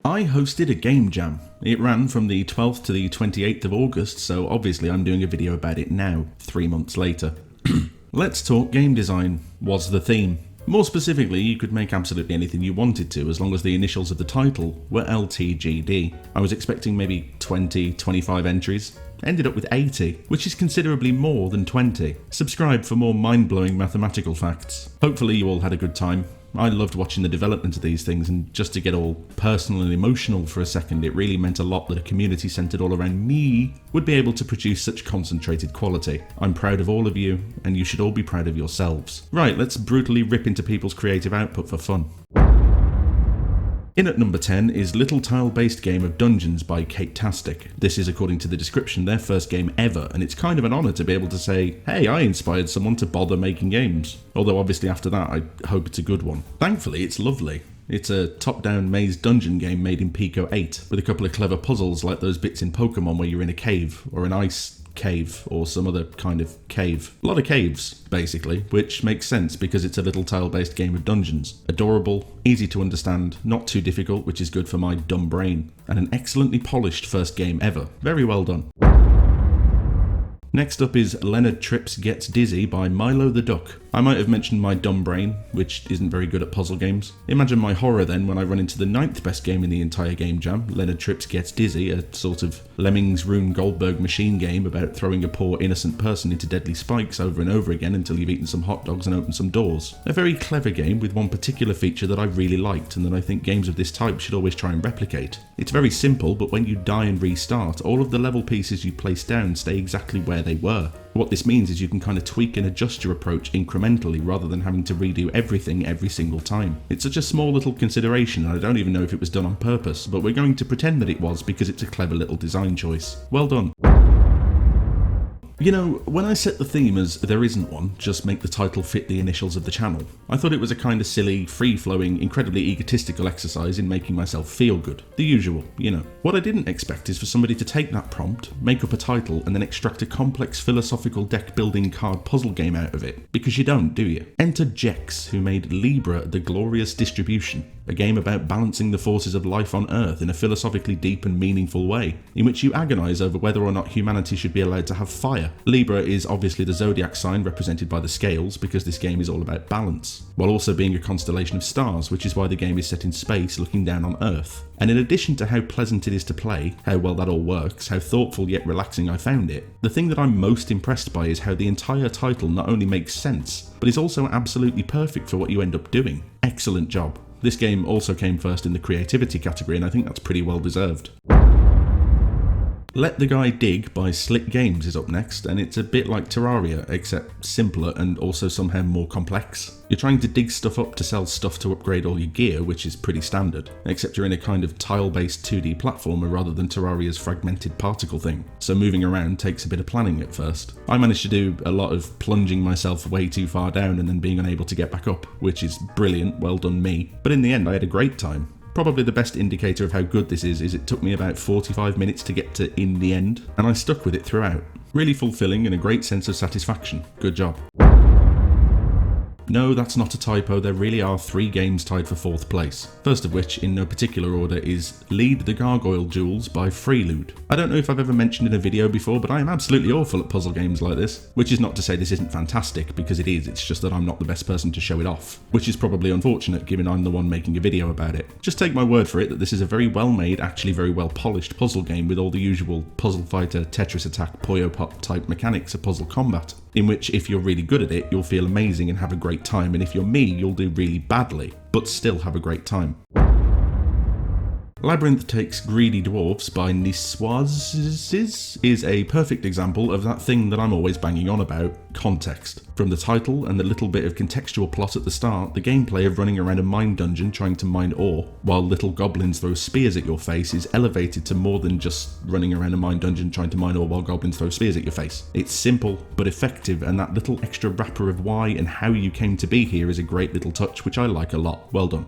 I hosted a game jam. It ran from the 12th to the 28th of August, so obviously I'm doing a video about it now, 3 months later. Let's talk game design was the theme. More specifically, you could make absolutely anything you wanted to, as long as the initials of the title were LTGD. I was expecting maybe 20, 25 entries. Ended up with 80, which is considerably more than 20. Subscribe for more mind-blowing mathematical facts. Hopefully you all had a good time. I loved watching the development of these things, and just to get all personal and emotional for a second, it really meant a lot that a community centred all around me would be able to produce such concentrated quality. I'm proud of all of you, and you should all be proud of yourselves. Right, let's brutally rip into people's creative output for fun. In at number 10 is Little Tile-Based Game of Dungeons by Katetastic. This is, according to the description, their first game ever, and it's kind of an honour to be able to say, hey, I inspired someone to bother making games. Although obviously after that I hope it's a good one. Thankfully it's lovely. It's a top-down maze dungeon game made in Pico 8, with a couple of clever puzzles like those bits in Pokemon where you're in a cave, or an ice cave, or some other kind of cave. A lot of caves, basically, which makes sense because it's a little tile-based game of dungeons. Adorable, easy to understand, not too difficult, which is good for my dumb brain, and an excellently polished first game ever. Very well done. Next up is Leonard Gets Dizzy by Milo the Duck. I might have mentioned my dumb brain, which isn't very good at puzzle games. Imagine my horror then when I run into the 9th best game in the entire game jam, Leonard Gets Dizzy, a sort of Lemmings Rune Goldberg machine game about throwing a poor innocent person into deadly spikes over and over again until you've eaten some hot dogs and opened some doors. A very clever game with one particular feature that I really liked and that I think games of this type should always try and replicate. It's very simple, but when you die and restart, all of the level pieces you place down stay exactly where they were. What this means is you can kind of tweak and adjust your approach incrementally rather than having to redo everything every single time. It's such a small little consideration, and I don't even know if it was done on purpose, but we're going to pretend that it was because it's a clever little design choice. Well done. You know, when I set the theme as there isn't one, just make the title fit the initials of the channel, I thought it was a kind of silly, free-flowing, incredibly egotistical exercise in making myself feel good. The usual, you know. What I didn't expect is for somebody to take that prompt, make up a title, and then extract a complex philosophical deck-building card puzzle game out of it. Because you don't, do you? Enter Jex, who made Libra the Glorious Distribution, a game about balancing the forces of life on Earth in a philosophically deep and meaningful way, in which you agonise over whether or not humanity should be allowed to have fire. Libra is obviously the zodiac sign represented by the scales, because this game is all about balance, while also being a constellation of stars, which is why the game is set in space looking down on Earth. And in addition to how pleasant it is to play, how well that all works, how thoughtful yet relaxing I found it, the thing that I'm most impressed by is how the entire title not only makes sense, but is also absolutely perfect for what you end up doing. Excellent job. This game also came first in the creativity category, and I think that's pretty well deserved. Let the Guy Dig by Slick Games is up next, and it's a bit like Terraria, except simpler and also somehow more complex. You're trying to dig stuff up to sell stuff to upgrade all your gear, which is pretty standard, except you're in a kind of tile-based 2D platformer rather than Terraria's fragmented particle thing, so moving around takes a bit of planning at first. I managed to do a lot of plunging myself way too far down and then being unable to get back up, which is brilliant, well done me, but in the end I had a great time. Probably the best indicator of how good this is it took me about 45 minutes to get to in the end, and I stuck with it throughout. Really fulfilling and a great sense of satisfaction. Good job. No, that's not a typo, there really are 3 games tied for 4th place. First of which, in no particular order, is Lead the Gargoyle Jewels by Freelude. I don't know if I've ever mentioned in a video before, but I am absolutely awful at puzzle games like this. Which is not to say this isn't fantastic, because it is, it's just that I'm not the best person to show it off. Which is probably unfortunate, given I'm the one making a video about it. Just take my word for it that this is a very well made, actually very well polished puzzle game with all the usual Puzzle Fighter, Tetris Attack, Puyo Pop type mechanics of puzzle combat, in which if you're really good at it, you'll feel amazing and have a great time, and if you're me, you'll do really badly, but still have a great time. Labyrinth Takes Greedy Dwarfs by Niswazes is a perfect example of that thing that I'm always banging on about, context. From the title and the little bit of contextual plot at the start, the gameplay of running around a mine dungeon trying to mine ore, while little goblins throw spears at your face, is elevated to more than just running around a mine dungeon trying to mine ore while goblins throw spears at your face. It's simple, but effective, and that little extra wrapper of why and how you came to be here is a great little touch, which I like a lot. Well done.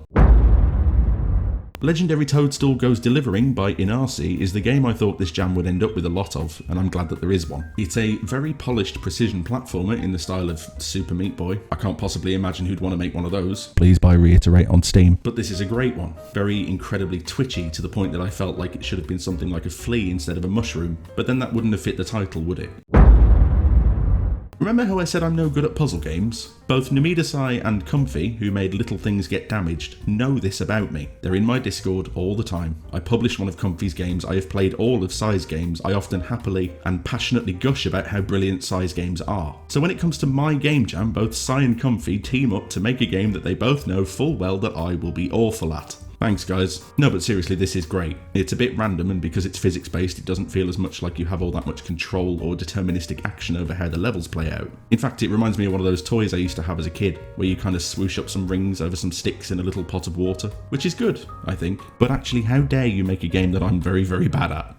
Legendary Toadstool Goes Delivering by Inarsi is the game I thought this jam would end up with a lot of, and I'm glad that there is one. It's a very polished precision platformer in the style of Super Meat Boy. I can't possibly imagine who'd want to make one of those. Please buy Reiterate on Steam. But this is a great one. Very incredibly twitchy to the point that I felt like it should have been something like a flea instead of a mushroom, but then that wouldn't have fit the title, would it? Remember how I said I'm no good at puzzle games? Both Numidasai and Comfy, who made Little Things Get Damaged, know this about me. They're in my Discord all the time. I publish one of Comfy's games, I have played all of Sai's games, I often happily and passionately gush about how brilliant Sai's games are. So when it comes to my game jam, both Sai and Comfy team up to make a game that they both know full well that I will be awful at. Thanks guys. No, but seriously, this is great. It's a bit random, and because it's physics based, it doesn't feel as much like you have all that much control or deterministic action over how the levels play out. In fact, it reminds me of one of those toys I used to have as a kid, where you kind of swoosh up some rings over some sticks in a little pot of water, which is good, I think. But actually, how dare you make a game that I'm very, very bad at?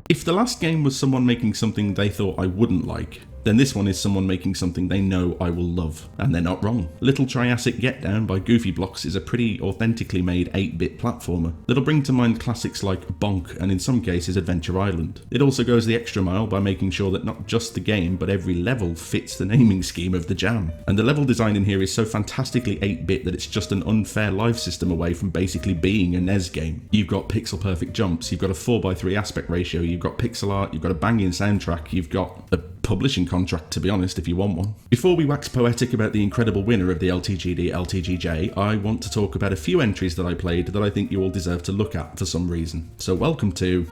If the last game was someone making something they thought I wouldn't like, then this one is someone making something they know I will love, and they're not wrong. Little Triassic Get Down by Goofy Blocks is a pretty authentically made 8-bit platformer that'll bring to mind classics like Bonk and in some cases Adventure Island. It also goes the extra mile by making sure that not just the game but every level fits the naming scheme of the jam. And the level design in here is so fantastically 8-bit that it's just an unfair life system away from basically being a NES game. You've got pixel perfect jumps, you've got a 4:3 aspect ratio, you've got pixel art, you've got a banging soundtrack, you've got a publishing contract, to be honest, if you want one. Before we wax poetic about the incredible winner of the LTGD LTGJ, I want to talk about a few entries that I played that I think you all deserve to look at for some reason. So welcome to...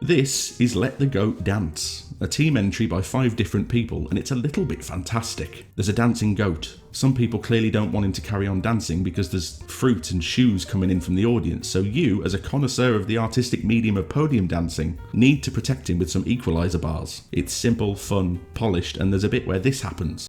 This is Let the Goat Dance, a team entry by 5 different people, and it's a little bit fantastic. There's a dancing goat. Some people clearly don't want him to carry on dancing because there's fruit and shoes coming in from the audience, so you, as a connoisseur of the artistic medium of podium dancing, need to protect him with some equalizer bars. It's simple, fun, polished, and there's a bit where this happens.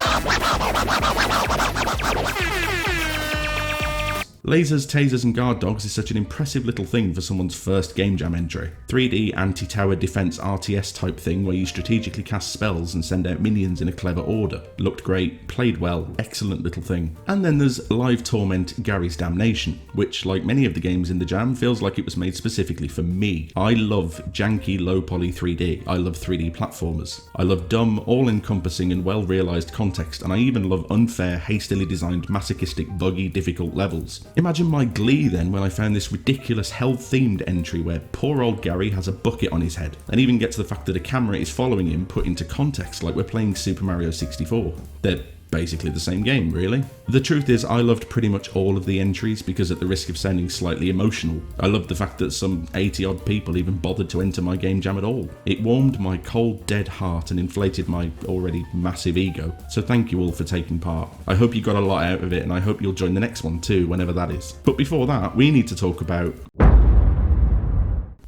Lasers, tasers and guard dogs is such an impressive little thing for someone's first game jam entry. 3D anti-tower defense RTS type thing where you strategically cast spells and send out minions in a clever order. Looked great, played well, excellent little thing. And then there's Live Torment Gary's Damnation, which, like many of the games in the jam, feels like it was made specifically for me. I love janky low poly 3D, I love 3D platformers. I love dumb, all-encompassing and well-realised context, and I even love unfair, hastily designed, masochistic, buggy, difficult levels. Imagine my glee then when I found this ridiculous hell-themed entry where poor old Gary has a bucket on his head, and even gets the fact that a camera is following him put into context like we're playing Super Mario 64. They're basically the same game, really. The truth is, I loved pretty much all of the entries because, at the risk of sounding slightly emotional, I loved the fact that some 80-odd people even bothered to enter my game jam at all. It warmed my cold, dead heart and inflated my already massive ego, so thank you all for taking part. I hope you got a lot out of it, and I hope you'll join the next one too, whenever that is. But before that, we need to talk about...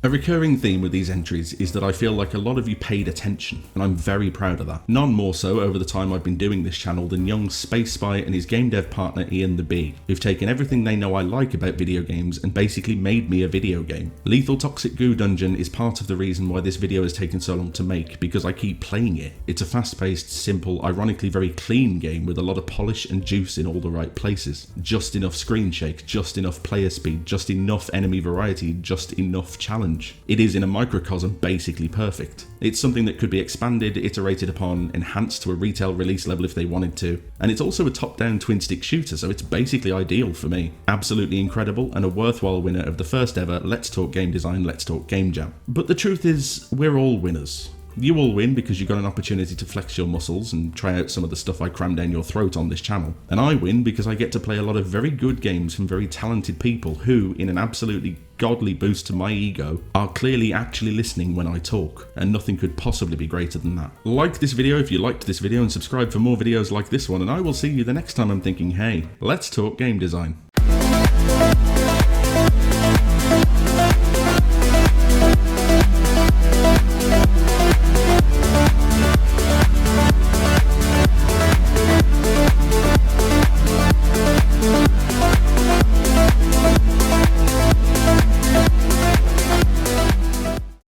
A recurring theme with these entries is that I feel like a lot of you paid attention, and I'm very proud of that. None more so over the time I've been doing this channel than young Space Spy and his game dev partner Ian the Bee, who've taken everything they know I like about video games and basically made me a video game. Lethal Toxic Goo Dungeon is part of the reason why this video has taken so long to make, because I keep playing it. It's a fast-paced, simple, ironically very clean game with a lot of polish and juice in all the right places. Just enough screen shake, just enough player speed, just enough enemy variety, just enough challenge. It is in a microcosm basically perfect. It's something that could be expanded, iterated upon, enhanced to a retail release level if they wanted to, and it's also a top-down twin-stick shooter, so it's basically ideal for me. Absolutely incredible and a worthwhile winner of the first ever Let's Talk Game Design, Let's Talk Game Jam. But the truth is, we're all winners. You all win because you got an opportunity to flex your muscles and try out some of the stuff I cram down your throat on this channel. And I win because I get to play a lot of very good games from very talented people who, in an absolutely godly boost to my ego, are clearly actually listening when I talk, and nothing could possibly be greater than that. Like this video if you liked this video and subscribe for more videos like this one, and I will see you the next time I'm thinking, hey, let's talk game design.